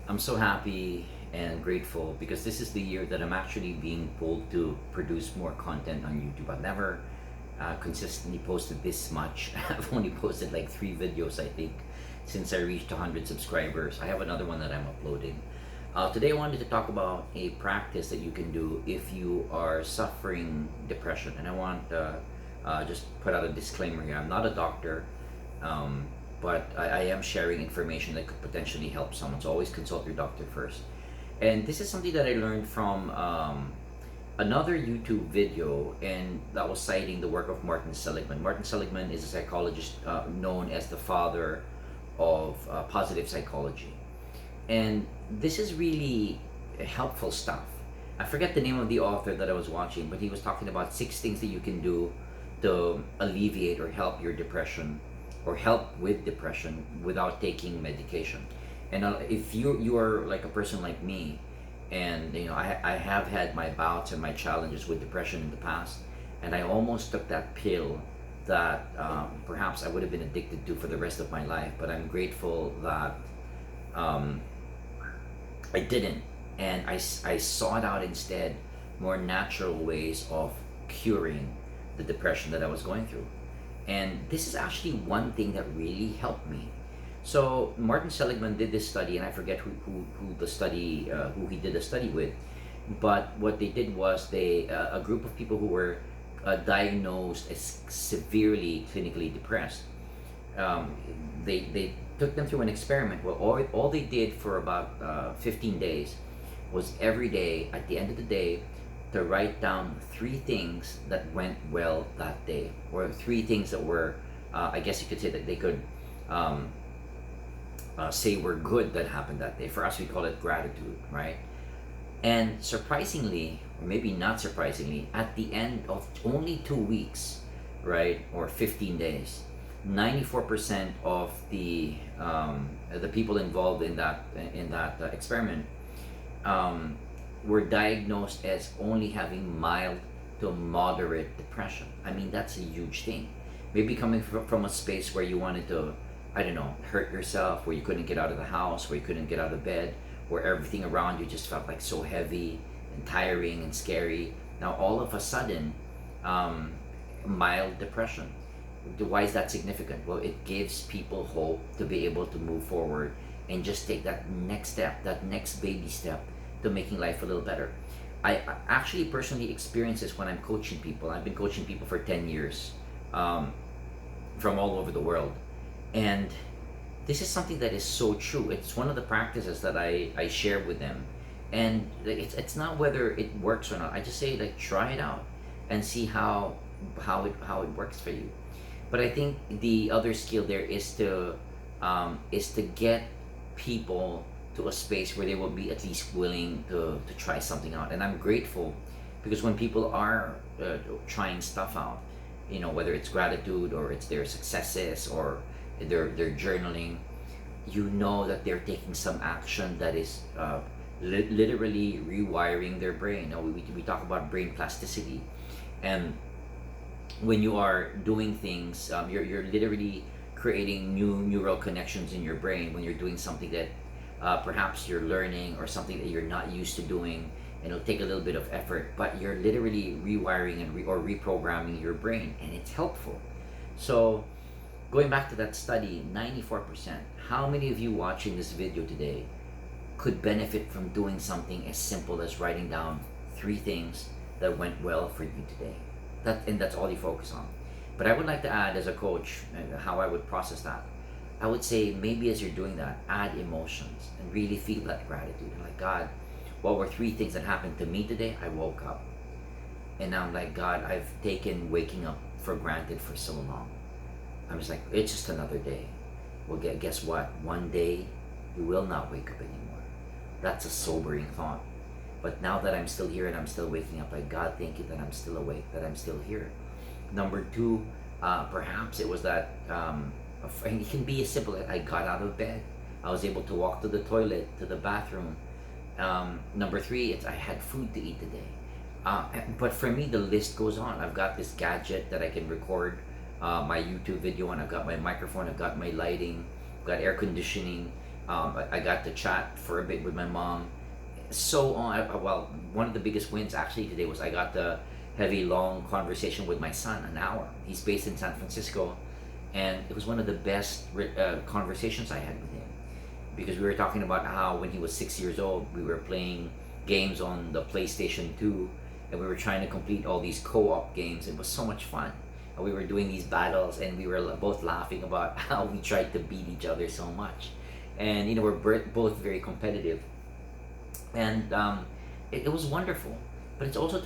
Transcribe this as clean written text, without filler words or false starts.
I'm so happy and grateful because this is the year that I'm actually being pulled to produce more content on YouTube. I've never consistently posted this much. I've only posted like 3 videos, I think, since I reached 100 subscribers. I have another one that I'm uploading. Today, I wanted to talk about a practice that you can do if you are suffering depression. And I want just put out a disclaimer here. I'm not a doctor. Um, but I am sharing information that could potentially help someone. So always consult your doctor first. And this is something that I learned from another YouTube video, and that was citing the work of Martin Seligman. Martin Seligman is a psychologist known as the father of positive psychology. And this is really helpful stuff. I forget the name of the author that I was watching, but he was talking about 6 things that you can do to alleviate or help your depression or help with depression without taking medication. And if you are like a person like me, and I have had my bouts and my challenges with depression in the past, and I almost took that pill that perhaps I would have been addicted to for the rest of my life. But I'm grateful that um, I didn't, and I sought out instead more natural ways of curing the depression that I was going through. And this is actually one thing that really helped me. So Martin Seligman did this study, and I forget who he did the study with, but what they did was a group of people who were diagnosed as severely clinically depressed. Um, they took them through an experiment. Well, all they did for about 15 days was every day, at the end of the day, to write down 3 things that went well that day, or 3 things that were, I guess you could say that they could um, say were good that happened that day. For us, we call it gratitude, right? And surprisingly, or maybe not surprisingly, at the end of only 2 weeks, right, or 15 days, 94% of the people involved in that experiment um, were diagnosed as only having mild to moderate depression. I mean, that's a huge thing. Maybe coming from a space where you wanted to, I don't know, hurt yourself, where you couldn't get out of the house, where you couldn't get out of bed, where everything around you just felt like so heavy and tiring and scary. Now, all of a sudden, um, mild depression. Why is that significant? Well, it gives people hope to be able to move forward and just take that next step, that next baby step to making life a little better. I actually personally experience this when I'm coaching people. I've been coaching people for 10 years um, from all over the world. And this is something that is so true. It's one of the practices that I share with them. And it's not whether it works or not. I just say, like, try it out and see how it works for you. But I think the other skill there is to get people to a space where they will be at least willing to try something out. And I'm grateful because when people are trying stuff out, whether it's gratitude or it's their successes or their journaling, you know that they're taking some action that is literally rewiring their brain. We talk about brain plasticity, and when you are doing things, you're literally creating new neural connections in your brain when you're doing something that perhaps you're learning or something that you're not used to doing, and it'll take a little bit of effort, but you're literally rewiring or reprogramming your brain, and it's helpful. So, going back to that study, 94%. How many of you watching this video today could benefit from doing something as simple as writing down 3 things that went well for you today? And that's all you focus on. But I would like to add, as a coach, how I would process that. I would say, maybe as you're doing that, add emotions and really feel that gratitude. And like, God, what were 3 things that happened to me today? I woke up. And now I'm like, God, I've taken waking up for granted for so long. I'm just like, it's just another day. Well, guess what? One day, you will not wake up anymore. That's a sobering thought. But now that I'm still here and I'm still waking up, like, God, thank you that I'm still awake, that I'm still here. Number 2, perhaps it was that, and it can be as simple as I got out of bed. I was able to walk to the toilet, to the bathroom. Number 3, it's I had food to eat today. But for me, the list goes on. I've got this gadget that I can record my YouTube video on. I've got my microphone, I've got my lighting, I've got air conditioning. I got to chat for a bit with my mom. So well, one of the biggest wins actually today was I got to have a long conversation with my son, an hour. He's based in San Francisco, and it was one of the best conversations I had with him, because we were talking about how when he was 6 years old, we were playing games on the PlayStation 2, and we were trying to complete all these co-op games. It was so much fun. And we were doing these battles, and we were both laughing about how we tried to beat each other so much. And we're both very competitive, and it was wonderful. But it's also